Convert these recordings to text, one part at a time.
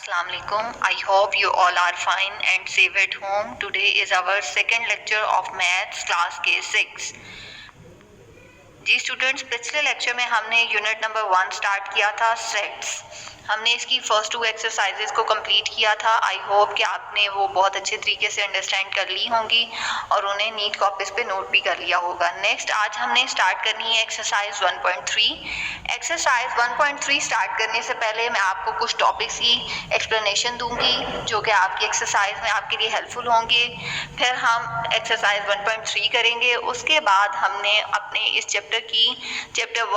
Assalamu alaikum. I hope you all are fine and safe at home. Today is our second lecture of maths class K6. जी students, पिछले lecture में हमने unit number 1 start किया था sets. हमने इसकी first 2 exercises को complete किया था। आई होप कि आपने वो बहुत अच्छे तरीके से अंडरस्टैंड कर ली होंगी और उन्हें नीट कॉपीज पे नोट भी कर लिया होगा। नेक्स्ट आज हमने स्टार्ट करनी है एक्सरसाइज 1.3। एक्सरसाइज 1.3 स्टार्ट करने से पहले मैं आपको कुछ टॉपिक्स की एक्सप्लेनेशन दूंगी जो कि आपकी एक्सरसाइज में आपके लिए हेल्पफुल होंगे। फिर हम एक्सरसाइज 1.3 करेंगे। उसके बाद हमने अपने इस चैप्टर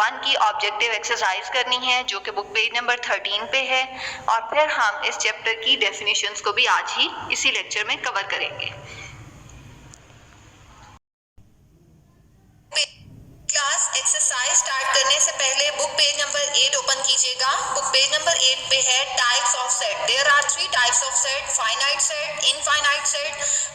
1 की ऑब्जेक्टिव एक्सरसाइज करनी है जो कि बुक पेज नंबर 13 पे है, और फिर हम इस चैप्टर की डेफिनेशंस को भी आज ही इसी लेक्चर में कवर करेंगे। क्लास एक्सरसाइज स्टार्ट करने से पहले बुक पेज नंबर 8 ओपन कीजिएगा। बुक पेज नंबर 8 पे है types of set. There are 3 types of set: finite set, infinite set,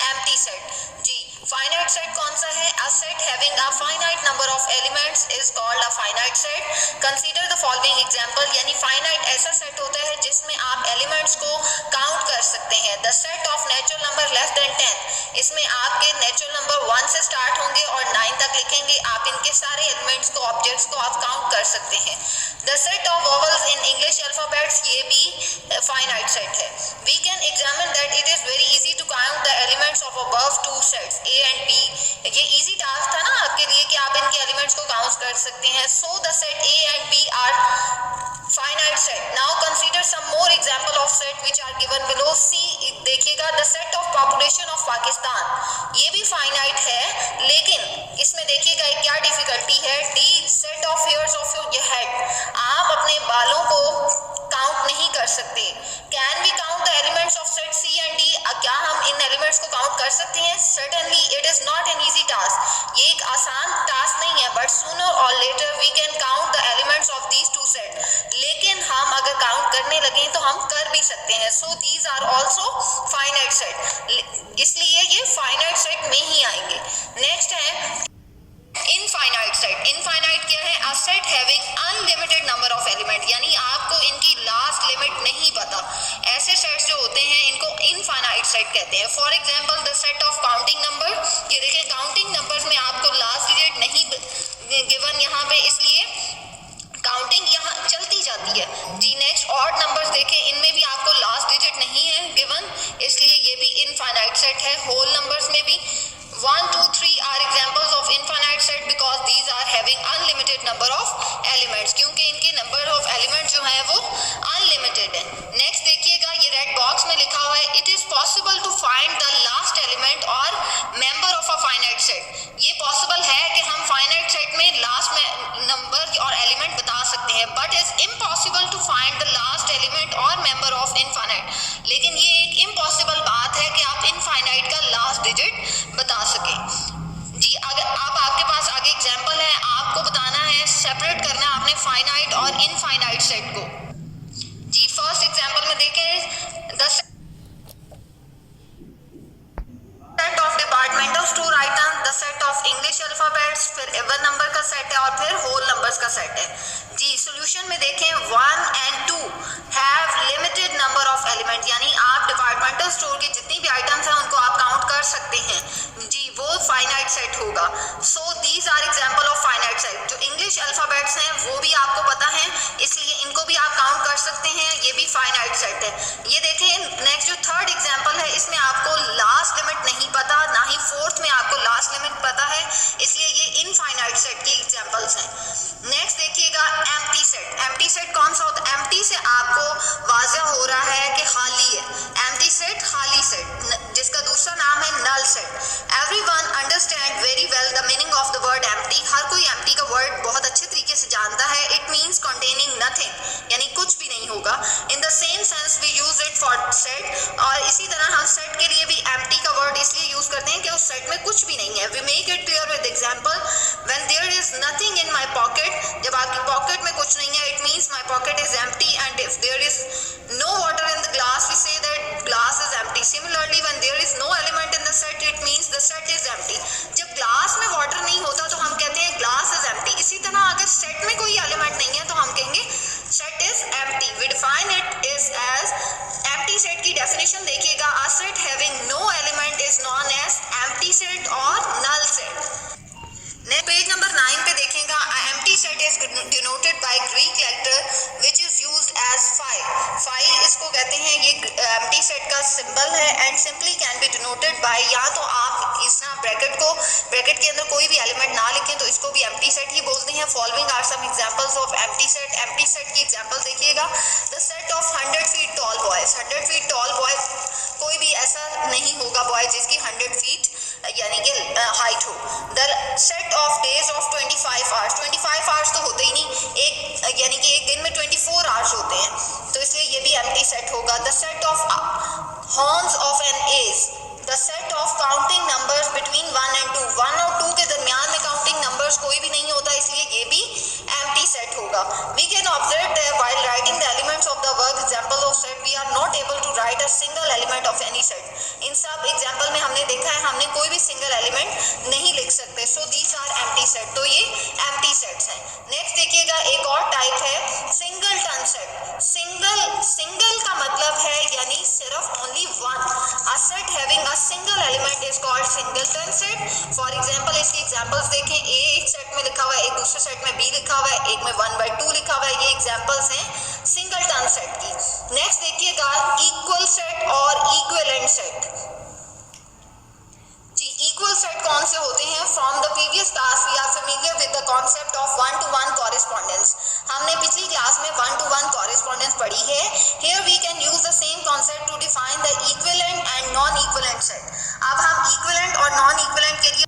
empty set. जी फाइनाइट सेट कौन सा है? A set having a finite number of elements is called a finite set. Consider the following example. यानी finite ऐसा set होता है जिसमें आप एलिमेंट्स को काउंट कर सकते हैं। The set of natural number less then 10। इसमें आपके नेचुरल नंबर 1 से स्टार्ट होंगे और 9 तक लिखेंगे। आप इनके सारे एलिमेंट्स को, ऑब्जेक्ट्स को आप काउंट कर सकते हैं। The set of vowels in English alphabets, ये भी फाइनाइट सेट है। We can examine that it is very easy to count the elements of above 2 sets A and B. ये इजी टास्क था ना आपके लिए कि आप इनके एलिमेंट्स को काउंट कर सकते हैं। So the set A and B are finite set. Now consider some more example of set which are given below. See देखिएगा, the set of population of Pakistan, ये भी फाइनाइट है, लेकिन इसमें देखिएगा क्या डिफिकल्टी है। The set of hairs of your head, आप अपने बालों को काउंट नहीं कर सकते। Can we count the elements of set C and D, क्या हम इन एलिमेंट्स को काउंट कर सकते हैं? Certainly it is not an easy task. ये एक आसान टास्क नहीं है, but sooner or later we can count the elements of these 2 set. लेकिन हम अगर काउंट करने लगे तो हम कर भी सकते हैं। So these are also finite set, इसलिए ये फाइनाइट सेट में ही आएंगे। नेक्स्ट है इनफाइनाइट सेट। इनफाइनाइट क्या है? A set having unlimited number of element, यानी आपको इनकी लास्ट लिमिट नहीं पता। ऐसे सेट्स जो होते हैं इनको इनफाइनाइट सेट कहते हैं। For example the set of counting number, ये देखिए काउंटिंग नंबर्स में आपको लास्ट डिजिट नहीं गिवन यहाँ पे, इसलिए काउंटिंग यहाँ चलती जाती है। जी नेक्स्ट ऑड नंबर्स देखें, इनमें भी आपको लास्ट डिजिट नहीं है गिवन, इसलिए ये भी इनफाइनाइट सेट है। होल नंबर्स में भी 1, 2, 3 are examples of infinite set because these are having unlimited number of elements, क्योंकि इनके नंबर ऑफ एलिमेंट्स जो है वो अनलिमिटेड है। नेक्स्ट देखिएगा, ये रेड बॉक्स में लिखा हुआ है, it is possible to find the last element और member of a finite set. ये पॉसिबल है कि हम फाइनाइट सेट में लास्ट में नंबर और एलिमेंट बता सकते हैं, but is impossible to find the last element और मेंबर ऑफ इनफाइनाइट। लेकिन ये एक इम्पॉसिबल बात है कि आप इनफाइनाइट का लास्ट डिजिट बता सके। जी अगर आपके पास आगे एग्जांपल है, आपको बताना है, सेपरेट करना है आपने फाइनाइट और इनफाइनाइट सेट को। जी फर्स्ट एग्जांपल में देखें, the set of departmental store item, the set of English alphabets, फिर इवन नंबर का सेट है और फिर होल नंबर्स का सेट है। जी सॉल्यूशन में देखें 1 and 2 have limited number of element, यानी आप डिपार्टमेंटल स्टोर के जितनी भी आइटम्स हैं उनको आप काउंट कर सकते हैं। जी वो फाइनाइट सेट होगा। So these are example of finite set. जो इंग्लिश अल्फाबेट्स हैं वो भी आपको पता है, इसलिए इनको भी आप काउंट कर सकते हैं, ये भी फाइनाइट सेट है। ये देखें नेक्स्ट जो थर्ड एग्जांपल है, इसमें आपको लास्ट लिमिट नहीं पता, ना ही फोर्थ में आपको लास्ट लिमिट पता है, इसलिए ये इनफाइनाइट सेट की एग्जांपल्स हैं। नेक्स्ट देखिएगा एम्प्टी सेट। एम्प्टी सेट कौन सा होता है? एम्प्टी से आपको वाज़ह हो रहा है कि खाली है। एम्प्टी सेट खाली सेट, जिसका दूसरा नाम है null set. Everyone understand very well the meaning of the word empty. हर कोई एम्प्टी का वर्ड बहुत अच्छे तरीके से जानता है। इट मीन्स कंटेनिंग नथिंग, यानी कुछ भी नहीं होगा। In the same sense we use it for set, और इसी तरह हम सेट के लिए भी एम्प्टी का वर्ड इसलिए यूज करते हैं कि उस सेट में कुछ भी नहीं है। We make it clear with example, when there is nothing in my pocket, जब आपकी पॉकेट में कुछ नहीं है, it means my pocket is empty, and if there is no water in the glass we say that glass is empty. Similarly when there is no element in the set, it means the set is empty. जब glass में water नहीं होता तो हम कहते हैं glass is empty. इसी तरह अगर सेट में कोई एलिमेंट नहीं है तो हम कहेंगे set is empty. We define it is as phi इसको कहते हैं, ये एम्प्टी सेट का सिंबल है and simply can be denoted by, या तो आप इस ना ब्रैकेट के अंदर कोई भी एलिमेंट ना लिखें तो इसको भी एम्प्टी सेट ही बोलते हैं। Following are some examples of empty set. Empty set की एग्जांपल देखिएगा, the set of 100 feet tall boys. 100 feet tall boys, कोई भी ऐसा नहीं होगा बॉय जिसकी 100 फीट यानी कि हाइट हो। The set of days of 25 hours. 25 hours तो होते ही नहीं, एक यानी कि एक दिन में 24 आवर्स होते हैं, तो इसलिए ये भी एम्प्टी सेट होगा। The set of horns of an edge. The set of counting numbers between 1 and 2। 1 और 2 के दरमियान में काउंटिंग नंबर्स कोई भी नहीं होता, इसलिए ये भी एम्प्टी सेट होगा। We can observe that while writing the elements of the work example of set we are not able to write a single element of any set. इन सब एग्जांपल में हमने देखा है हमने कोई भी सिंगल एलिमेंट नहीं लिख सकते, so these are empty set. तो ये एम्प्टी सेट्स हैं। नेक्स्ट देखिएगा, एक और टाइप है सिंगलटन सेट। सिंगल का मतलब है यानी सिर्फ only one. A set having a single element is called singleton set. For example इसकी एग्जांपल्स देखें, ए एक सेट में लिखा हुआ है, एक दूसरे सेट में बी लिखा हुआ है, एक में 1/2 लिखा हुआ है। ये एग्जांपल्स हैं सिंगलटन सेट की। नेक्स्ट देखिएगा, इक्वल सेट और इक्विवेलेंट सेट। जी, इक्वल सेट कौन से होते हैं? From the previous class we are familiar with the concept of 1-to-1 correspondence. हमने पिछली क्लास में 1-to-1 कॉरेस्पॉन्डेंस पढ़ी है। Here we can use the same concept to define the equivalent and non equivalent set. अब हम equivalent और non equivalent के लिए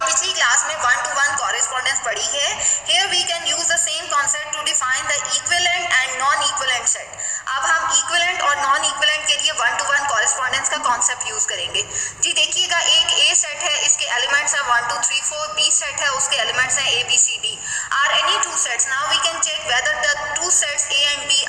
पिछली क्लास में 1-to-1 कॉरेस्पॉन्डेंस पढ़ी है। Here we can use the same concept to define the equivalent and non equivalent set. अब हम इक्विवेलेंट और नॉन इक्विवेलेंट के लिए 1-to-1 कॉरेस्पॉन्डेंस का कॉन्सेप्ट यूज करेंगे। जी देखिएगा, एक ए सेट है, इसके एलिमेंट्स हैं 1 2 3 4। बी सेट है, उसके एलिमेंट्स हैं A B C D. Are any two sets, now we can check whether the two sets A and B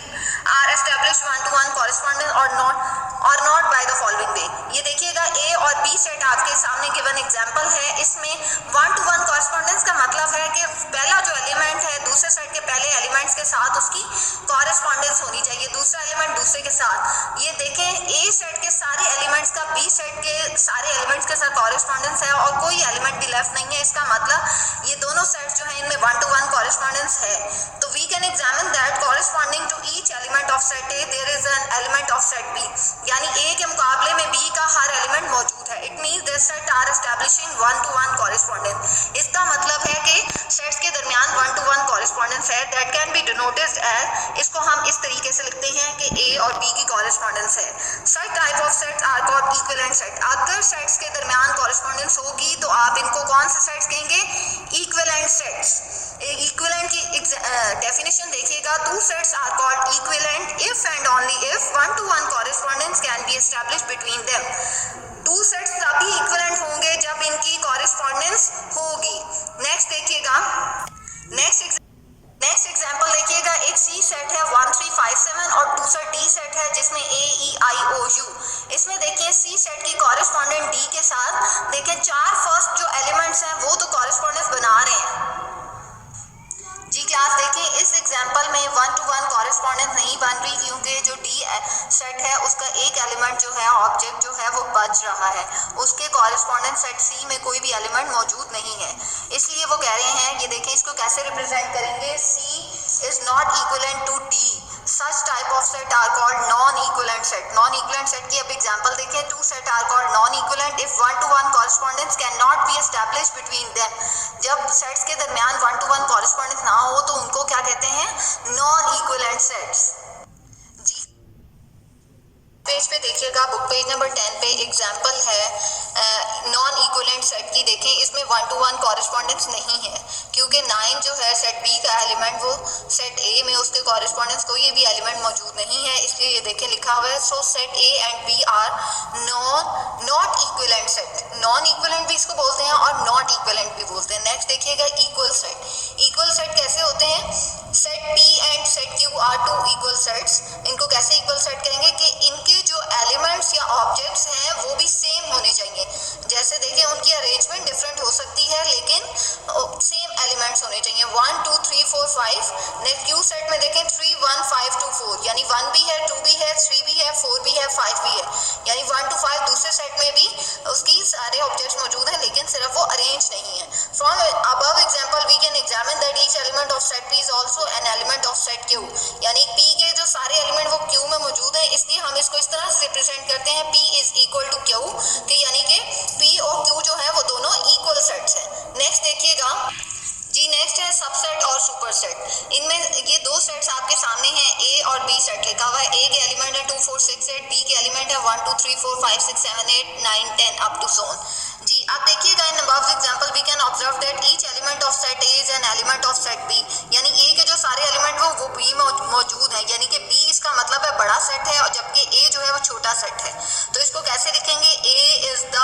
are established 1-to-1 correspondence और not by the following way. ये देखिएगा, ए और B set आपके सामने given example है। इसमें 1-to-1 correspondence का मतलब है कि पहला जो एलिमेंट है दूसरे सेट के पहले एलिमेंट्स के साथ उसकी कॉरेस्पॉन्डेंस होनी चाहिए, दूसरा एलिमेंट दूसरे के साथ। ये देखें, ए सेट के सारे एलिमेंट्स का बी सेट के सारे एलिमेंट्स के साथ कॉरेस्पॉन्डेंस है और कोई एलिमेंट भी लेफ्ट नहीं है। इसका मतलब ये दोनों सेट्स जो हैं इनमें 1-to-1 कॉरेस्पॉन्डेंस है। तो we can examine that corresponding to each element of set A there is an element of set B, यानी ए के मुकाबले में बी का हर एलिमेंट मौजूद है। It means this set are establishing 1-to-1 correspondence. इसका मतलब है कि सेट्स के दरमियान 1-to-1 कॉरेस्पॉन्डेंस है। That can be denoted as, इसको हम इस तरीके से लिखते हैं कि ए और बी की कॉरेस्पॉन्डेंस है। Such type of sets are called equivalent set. अगर सेट्स के दरमियान कॉरेस्पॉन्डेंस होगी तो आप इनको कौन से सेट्स कहेंगे? Equivalent sets. इक्विवेलेंट की डेफिनेशन देखिएगा, two sets are called equivalent if and only if 1-to-1 correspondence can be established between them. Two sets तभी इक्विवेलेंट होंगे जब इनकी कॉरेस्पॉन्डेंस होगी। नेक्स्ट देखिएगा, नेक्स्ट एग्जांपल देखिएगा, एक सी सेट है 1 3 5 7 और दूसरा डी सेट है जिसमें ए ई आई ओ यू। इसमें देखिए सी सेट की कॉरेस्पॉन्डेंट डी के साथ देखिए 4 फर्स्ट जो एलिमेंट्स हैं वो तो कॉरेस्पॉन्डेंस बना रहे हैं। जी क्लास देखिए, इस एग्जांपल में 1-to-1 कॉरेस्पॉन्डेंस नहीं बन रही क्योंकि जो डी सेट है उसका एक एलिमेंट जो है ऑब्जेक्ट जो है वो बच रहा है, उसके कॉरेस्पॉन्डेंस सेट सी में कोई भी एलिमेंट मौजूद नहीं है। इसलिए वो कह रहे हैं, ये देखिए इसको कैसे रिप्रेजेंट करेंगे, C is not equivalent to D. Such type of set are called non-equivalent set. Non-equivalent set की अब एग्जांपल देखें, two set are called non-equivalent if 1-to-1 correspondence cannot be established between them. जब sets के दरमियान 1-to-1 correspondence ना हो तो उनको क्या कहते हैं? non-equivalent sets. जी पेज पे देखिएगा, बुक पेज नंबर 10 पे एग्जांपल है नॉन इक्विवेलेंट सेट की। देखें इसमें 1-to-1 कॉरेस्पॉन्डेंस नहीं है क्योंकि 9 जो है सेट बी का एलिमेंट वो सेट ए में उसके कॉरेस्पॉन्डेंस कोई भी एलिमेंट मौजूद नहीं है, इसलिए ये देखें लिखा हुआ है so set A and B are not equivalent set. Non equivalent भी इसको बोलते हैं और नॉट इक्विवेलेंट भी बोलते हैं। नेक्स्ट देखिएगा, इक्वल सेट। इक्वल सेट कैसे होते हैं? Set P and set Q are two equal sets. इनको कैसे इक्वल सेट करेंगे कि इनके जो एलिमेंट्स या ऑब्जेक्ट्स हैं वो भी सेम होने चाहिए। जैसे देखिए उनकी अरेंजमेंट डिफरेंट हो सकती है लेकिन सेम एलिमेंट्स होने चाहिए। 1 2 3 4 5। नेक्स्ट क्यू सेट में देखें 3 1 5 2 4, यानी 1 भी है, 2 भी है, 3 भी है, 4 भी है, 5 भी है, यानी 1 to 5 दूसरे सेट में भी उसकी सारे ऑब्जेक्ट्स मौजूद हैं लेकिन सिर्फ वो अरेंज नहीं है। From above example we can examine that each element of set P is also an element of set Q, यानी पी के जो सारे एलिमेंट वो Q में मौजूद है, इसलिए हम इसको इस तरह से रिप्रेजेंट करते हैं P is equal to Q, कि यानी कि P और Q जो है वो दोनों इक्वल सेट्स हैं। नेक्स्ट देखिएगा जी, नेक्स्ट है सबसेट और सुपरसेट। इनमें ये दो सेट्स आपके सामने हैं, ए और बी सेट लिखा हुआ है। ए के एलिमेंट है 2 4 6 8, बी के एलिमेंट है 1 2 3 4 5 6 7 8 9 10 अप टू सो ऑन। जी, आप देखिएगा in above example we can observe that each element of set A is an element of set B, यानी ए के जो सारे एलिमेंट वो बी में मौजूद हैं, यानी कि बी इसका मतलब है बड़ा सेट है और जबकि ए जो है वो छोटा सेट है। तो इसको कैसे लिखेंगे, A is the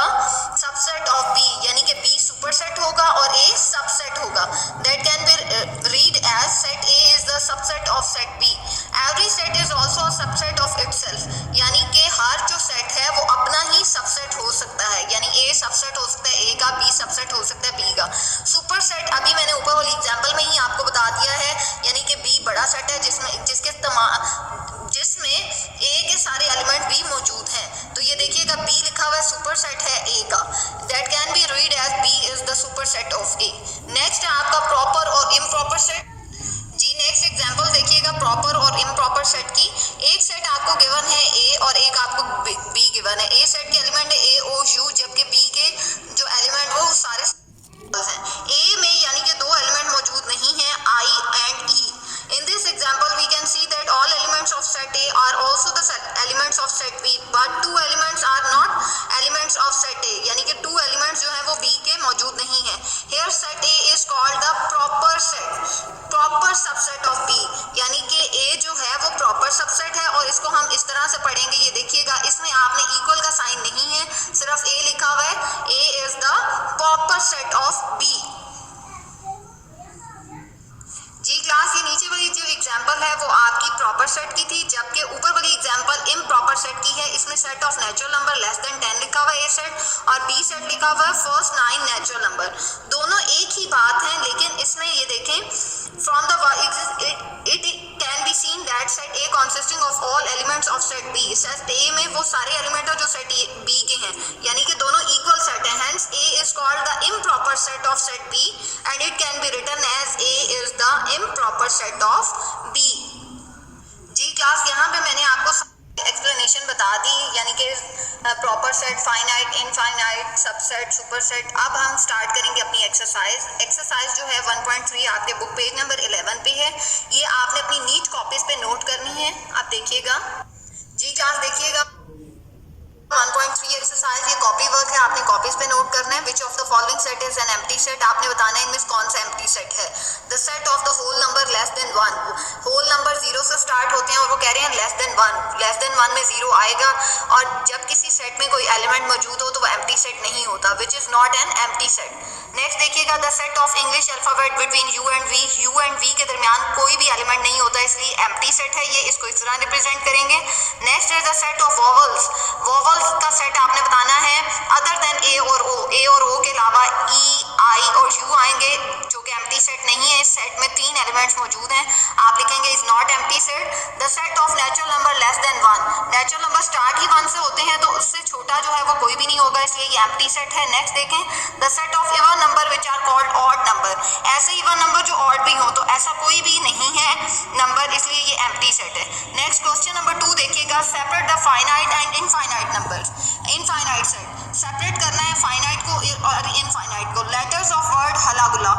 subset of B, यानी कि बी सुपरसेट होगा और ए सबसेट होगा। That can be read as set A is the subset of set B. Every set is also a subset of itself. यानी कि हर जो set है वो अपना ही सबसेट हो सकता है, यानी A सबसेट हो सकता है A का, B सबसेट हो सकता है B का। सुपर सेट अभी मैंने ऊपर वाली एग्जांपल में ही आपको बता दिया है, यानी कि B बड़ा सेट है जिसमें A के सारे एलिमेंट भी मौजूद हैं। तो ये देखिएगा B लिखा हुआ है, सुपर सेट है A का। That can be read as B is the superset of A. Next है आपका प्रॉपर और इम्प्रॉपर सेट। जी, नेक्स्ट एग्जांपल देखिएगा प्रॉपर और इम्प्रॉपर सेट की। एक सेट आपको गिवन है A और एक आपको B गिवन है। A सेट के एलिमेंट है A O U, जबकि B के जो एलिमेंट वो सारे हैं। A में यानी कि दो एलिमेंट मौजूद नहीं है, I and E. In this example, we can see that all elements of set A are also the elements of set B, but two elements are not elements of set A. यानी कि two elements जो है वो B के मौजूद नहीं है। Here set A is called the proper set, proper subset of B. यानी कि A जो है वो proper subset है और इसको हम इस तरह से पढ़ेंगे। ये देखिएगा इसमें आपने equal का साइन नहीं है, सिर्फ A लिखा हुआ है। A is the proper set of B. जी क्लास, ये नीचे वाली जो एग्जांपल है वो आपकी प्रॉपर सेट की थी, जबकि ऊपर वाली एग्जांपल इम्प्रॉपर सेट की है। इसमें set of natural number less then 10 लिखा हुआ है ए सेट, और बी सेट लिखा हुआ है फर्स्ट 9 नेचुरल नंबर। दोनों एक ही बात है, लेकिन इसमें ये देखें from the it can be seen that set A consisting of all elements of set B. Set A में वो सारे एलिमेंट है जो सेट बी के हैं, यानी कि दोनों इक्वल सेट है। Hence A is called the improper set of set B and it can be written as A is the improper set of B. जी क्लास, यहाँ पे मैंने आपको एक्सप्लेनेशन बता दी, यानी कि proper set, finite, infinite, subset, superset. अब हम स्टार्ट करेंगे अपनी एक्सरसाइज। एक्सरसाइज जो है 1.3 आपके बुक पेज नंबर 11 पे है। ये आपने अपनी नीट कॉपीज पे नोट करनी है। आप देखिएगा जी क्लास, देखिएगा 1.3 एक्सरसाइज, ये कॉपी वर्क है, आपने कॉपीज पे नोट करना है। Which of the following set is an empty set, आपने बताना है इनमें कौन सा एम्प्टी सेट है। The set of the whole number less than 1, whole number 0 से स्टार्ट होते हैं और वो कह रहे हैं लेस देन 1 में 0 आएगा, और जब किसी सेट में कोई एलिमेंट मौजूद हो तो वो एम्प्टी सेट नहीं होता, which is not an empty set. Next देखिएगा the set of English alphabet between U and V के दरमियान कोई भी एलिमेंट नहीं होता, इसलिए एम्प्टी सेट है ये, इसको इस तरह रिप्रेजेंट करेंगे। नेक्स्ट है the set of vowels, vowels का सेट आपने बताना है अदर देन ए और ओ के अलावा ई, आई और यू आएंगे, जो कि एम्प्टी सेट नहीं है। इस सेट में 3 एलिमेंट्स मौजूद हैं, आप लिखेंगे इज नॉट empty set. The set of natural number less than 1, natural number start ही 1 से होते हैं तो उससे छोटा जो है वो कोई भी नहीं होगा, इसलिए ये एम्प्टी सेट है। नेक्स्ट देखें the set of even number which are called odd number, ऐसे इवन नंबर जो ऑड भी हो, तो ऐसा कोई भी नहीं है नंबर, इसलिए ये एम्प्टी सेट है। नेक्स्ट क्वेश्चन नंबर 2 देखिएगा, separate the finite and infinite numbers. Infinite set separate करना है फाइनाइट को और इनफाइनाइट को। लेटर्स ऑफ वर्ड हला गुला,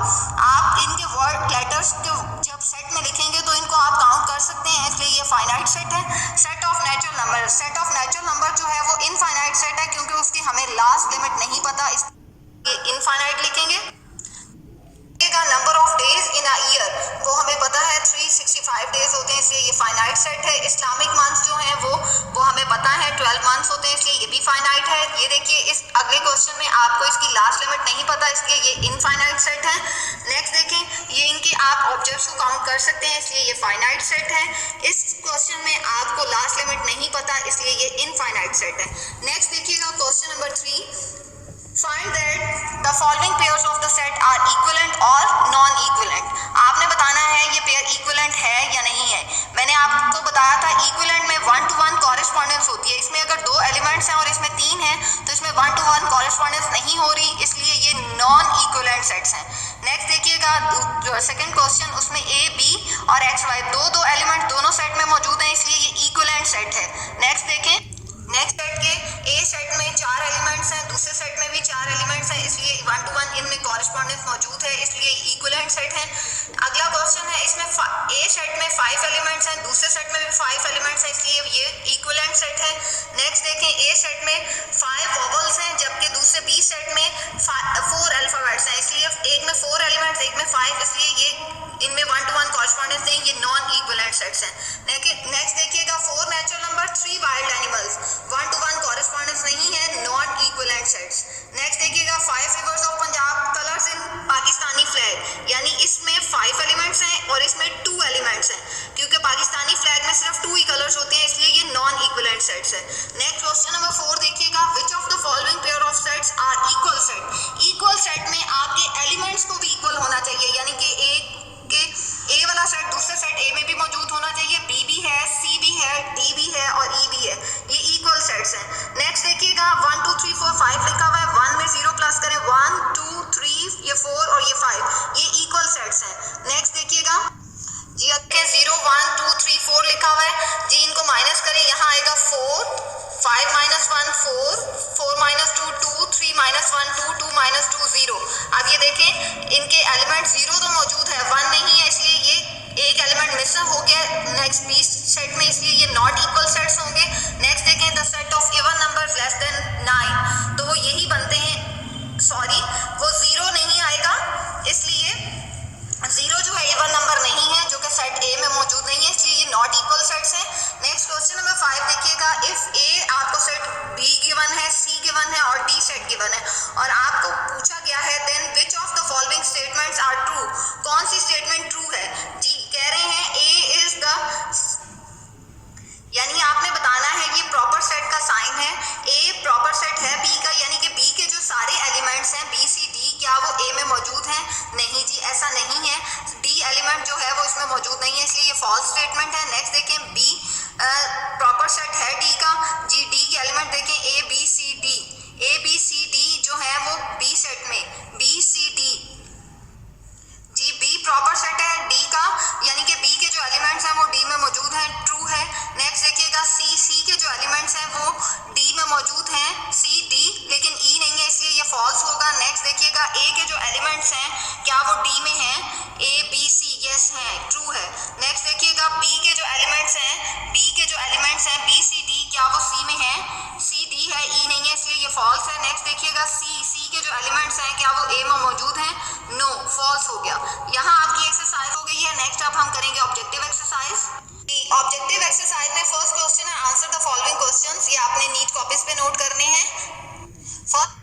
आप इनके वर्ड लेटर्स के जब सेट में लिखेंगे तो इनको आप काउंट कर सकते हैं, इसलिए ये फाइनाइट सेट है। Set of natural number, set of natural number जो है वो इनफाइनाइट सेट है, क्योंकि उसकी हमें लास्ट लिमिट नहीं पता, इसलिए इनफाइनाइट लिखेंगे। Number of days in a year, वो हमें पता है 365 डेज होते हैं, इसलिए ये फाइनाइट सेट है। इस्लामिक मंथ्स जो हैं वो हमें पता है 12 मंथ्स होते हैं, इसलिए ये भी फाइनाइट है। ये देखिए इस अगले क्वेश्चन में आपको इसकी लास्ट लिमिट नहीं पता, इसलिए ये इनफाइनाइट सेट है। नेक्स्ट देखें, ये इनके आप ऑब्जेक्ट्स को काउंट कर सकते हैं, इसलिए ये फाइनाइट सेट है। इस क्वेश्चन में आपको लास्ट लिमिट नहीं पता, इसलिए ये इनफाइनाइट सेट है। नेक्स्ट देखिएगा question number 3, find that the following pairs of the set are equivalent और नॉन इक्विवेलेंट। आपने बताना है ये पेयर इक्विवेलेंट है या नहीं है। मैंने आपको बताया था इक्विवेलेंट में 1 to 1 कॉरेस्पॉन्डेंस होती है, इसमें अगर 2 एलिमेंट्स हैं और इसमें 3 हैं तो इसमें 1 to 1 कॉरेस्पॉन्डेंस नहीं हो रही, इसलिए ये नॉन इक्विवेलेंट सेट्स हैं। नेक्स्ट देखिएगा जो सेकंड क्वेश्चन, उसमें ए, बी और एक्स, वाई दो एलिमेंट दोनों सेट में मौजूद हैं, इसलिए ये इक्विवेलेंट इक्विवेलेंट सेट है। नेक्स्ट देखें, नेक्स्ट सेट के ए सेट में 4 एलिमेंट्स हैं, दूसरे सेट में भी 4 एलिमेंट्स हैं, इसलिए 1 to 1 इनमें कॉरेस्पॉन्डेंस मौजूद है, इसलिए इक्विवेलेंट सेट है। अगला क्वेश्चन है, इसमें ए सेट में 5 एलिमेंट्स हैं, दूसरे सेट में भी 5 एलिमेंट्स हैं, इसलिए ये इक्विवेलेंट सेट है। नेक्स्ट देखें, ए सेट में 5 वोवेल्स हैं, जबकि दूसरे बी सेट में 4 अल्फाबेट्स हैं, इसलिए एक में 4 एलिमेंट्स, एक में 5, इसलिए ये इनमें 1 to 1 कॉरेस्पॉन्डेंस नहीं, ये नॉन इक्विवेलेंट सेट्स हैं। नेक्स्ट देखिएगा, 4 natural number, 3 wild animals, 1 to 1 correspondence नहीं है, नॉट इक्विवेलेंट सेट्स। नेक्स्ट देखिएगा, 5 reverse of Punjab colours in Pakistani flag, यानी इसमें 5 एलिमेंट्स हैं और इसमें 2 एलिमेंट्स हैं, क्योंकि पाकिस्तानी फ्लैग में सिर्फ 2 ही कलर्स होते हैं, इसलिए ये नॉन इक्विवेलेंट सेट्स है। नेक्स्ट क्वेश्चन नंबर 4 देखिएगा, which of the following pair of sets are equal set. Equal set में आपके एलिमेंट्स को भी इक्वल होना चाहिए, यानी कि ए वाला सेट दूसरे सेट ए में भी मौजूद होना चाहिए, बी भी है, सी भी है, डी भी है और ई भी है, ये इक्वल सेट्स हैं। नेक्स्ट देखिएगा, 1 2 3 4 5 लिखा हुआ है, 1 में 0 प्लस करें, 1 2 3 ये 4 और ये 5, ये इक्वल सेट्स हैं। नेक्स्ट देखिएगा जी, अगे 0 1 2 3 4 लिखा हुआ है जी, इनको माइनस करें, यहाँ आएगा 4 5 -1 4 4 -2 2 3 -1 2 2 -2 0। अब ये देखें, इनके एलिमेंट 0 तो मौजूद है, 1 नहीं है, इसलिए ये एक एलिमेंट मिस हो गया नेक्स्ट बी सेट में, इसलिए ये नॉट इक्वल सेट्स होंगे। नेक्स्ट देखें, the set of even number less then 9, तो वो यही बनते हैं, सॉरी वो 0 नहीं आएगा, इसलिए 0 जो है इवन नंबर नहीं है, जो कि सेट ए में मौजूद नहीं है, इसलिए ये नॉट इक्वल सेट्स हैं। नेक्स्ट क्वेश्चन नंबर 5 देखिएगा, इफ ए आपको सेट बी गिवन है, सी गिवन है और डी सेट गिवन है और आपको पूछा गया है, then which of the following statements are true, कौन सी स्टेटमेंट ट्रू है जी, कह रहे हैं ए इज द, यानी आपने बताना है ये प्रॉपर सेट का साइन है, ए प्रॉपर सेट है बी का, यानी कि बी के जो सारे एलिमेंट्स हैं बी सी डी, क्या वो ए में मौजूद हैं? नहीं जी, ऐसा नहीं है, डी एलिमेंट जो है वो इसमें मौजूद नहीं है, इसलिए ये फॉल्स स्टेटमेंट है। नेक्स्ट देखें, बी प्रॉपर सेट है डी का जी, डी के एलिमेंट देखें A B C D, A B C D जो है वो बी सेट में, बी सी डी जी, बी प्रॉपर सेट है डी का, यानी कि बी के जो एलिमेंट्स हैं वो डी में मौजूद हैं, ट्रू है। नेक्स्ट देखिएगा, सी के जो एलिमेंट्स हैं वो डी में मौजूद हैं, सी डी, लेकिन ई नहीं है, इसलिए ये फॉल्स होगा। नेक्स्ट देखिएगा, ए के जो एलिमेंट्स हैं क्या वो डी में हैं, ए बी सी, यस है, ट्रू है। नेक्स्ट देखिएगा, बी के जो एलिमेंट्स हैं, बी के जो एलिमेंट्स हैं बी सी डी, क्या वो सी में हैं, सी डी है, ई नहीं है, इसलिए ये फॉल्स है। नेक्स्ट देखिएगा, सी के जो एलिमेंट्स हैं क्या वो ए में मौजूद हैं, नो, फॉल्स हो गया। यहाँ आपकी एक्सरसाइज हो गई है। नेक्स्ट अब हम करेंगे ऑब्जेक्टिव एक्सरसाइज। ऑब्जेक्टिव एक्सरसाइज में फर्स्ट क्वेश्चन है, आंसर द फॉलोइंग क्वेश्चंस, ये आपने नीट कॉपीज पे नोट करने हैं। First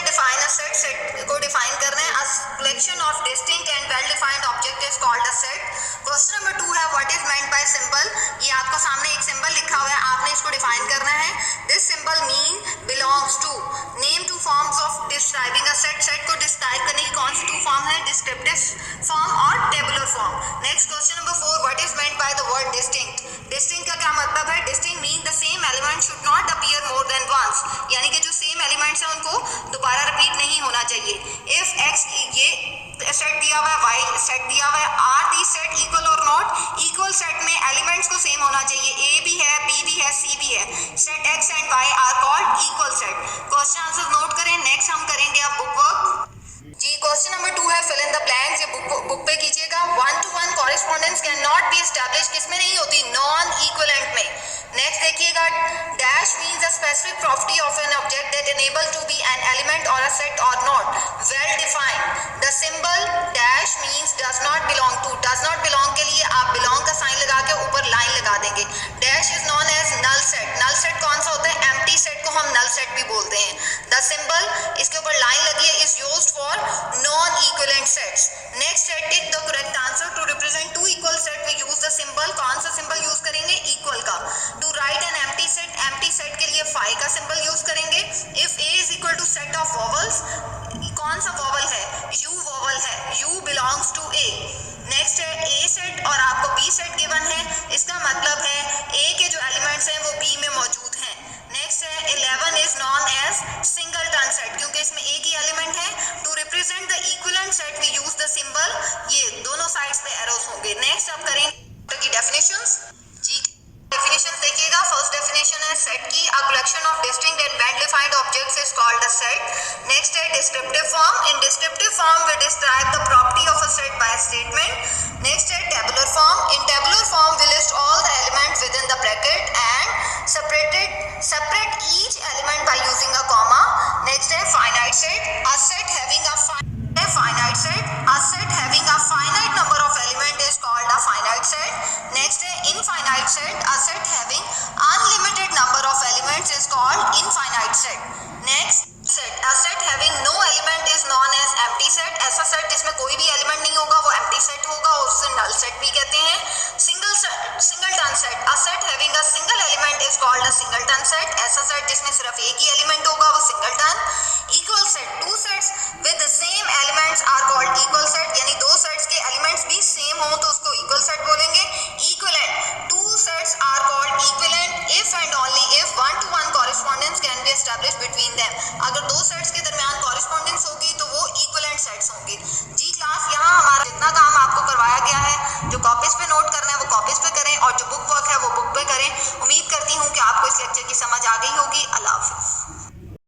define a set, set को डिफाइन करना है, a collection of distinct and well defined object is called a set. Question number 2 है, what is meant bye symbol, ये आपको सामने एक सिंबल लिखा हुआ है, आपने इसको डिफाइन करना है। This symbol mean belongs to, name 2 forms of describing a set, set को डिस्क्राइब करने की कौन सी 2 फॉर्म है, डिस्क्रिप्टिव फॉर्म और tabular form. Next question number 4, what is meant by the word distinct, distinct का क्या मतलब है, distinct mean the same element should not appear more than once, यानी कि जो सेम एलिमेंट्स हैं उनको दोबारा रिपीट नहीं होना चाहिए। इफ एक्स, ये सेट दिया हुआ है, वाई सेट दिया हुआ है, आर दी सेट इक्वल और नॉट इक्वल, सेट में एलिमेंट्स को सेम होना चाहिए, ए भी है, बी भी है, सी भी है, set X and Y are called equal set. Question answer note करें। नेक्स्ट हम करेंगे अब बुक वर्क जी। क्वेश्चन नंबर 2 है, फिल इन द ब्लैंक्स, ये बुक पे कीजिएगा। 1 to 1 correspondence can not be establish, किसमें नहीं होती, नॉन इक्विवेलेंट में। नेक्स्ट देखिएगा, dash means a specific property of an object that enable to be an element or a set or not, well defined. The symbol dash means does not belong to, does not belong के लिए आप belong का sign लगा के ऊपर line लगा देंगे। Dash is known as null set, null set कौन सा होता है, एम्प्टी सेट को हम नल सेट भी बोलते हैं। द सिंबल, इसके ऊपर लाइन लगी है, is used for non equivalent sets. Next set, tick the correct answer, to represent 2 equal set we use the symbol, कौन सा सिंबल यूज करेंगे, इक्वल का। To write an empty set, empty set के लिए phi का symbol use करेंगे। If A is equal to set of vowels, set. Next है descriptive form. In descriptive form we describe the property of a set by a statement. Next है tabular form. In tabular form we list all the elements within the bracket and separate each element by using a comma. Next है finite set. A set having a finite set. A set having a finite number of elements is called a finite set. Next है infinite set. A set having unlimited number of elements is called infinite set. Next set. A set having no element is known as empty set. ऐसा set जिसमें कोई भी element नहीं होगा वो empty set होगा और उसे null set भी कहते हैं. Singleton set. A set having a single element is called a singleton set. ऐसा set जिसमें सिर्फ एक ही एलिमेंट होगा वो singleton. Equal set. Two sets with the same elements are called equal set. यानी दो sets के elements भी same हो तो उसको equal set बोलेंगे. Equivalent. Two sets are called equivalent if and only if one-to-one correspondence can be established between them. अगर दो सेट्स के दरमियान कॉरेस्पॉन्डेंस होगी तो वो इक्विवेलेंट सेट्स होंगे. जी क्लास, यहाँ हमारा जितना काम आपको करवाया गया है जो कॉपीज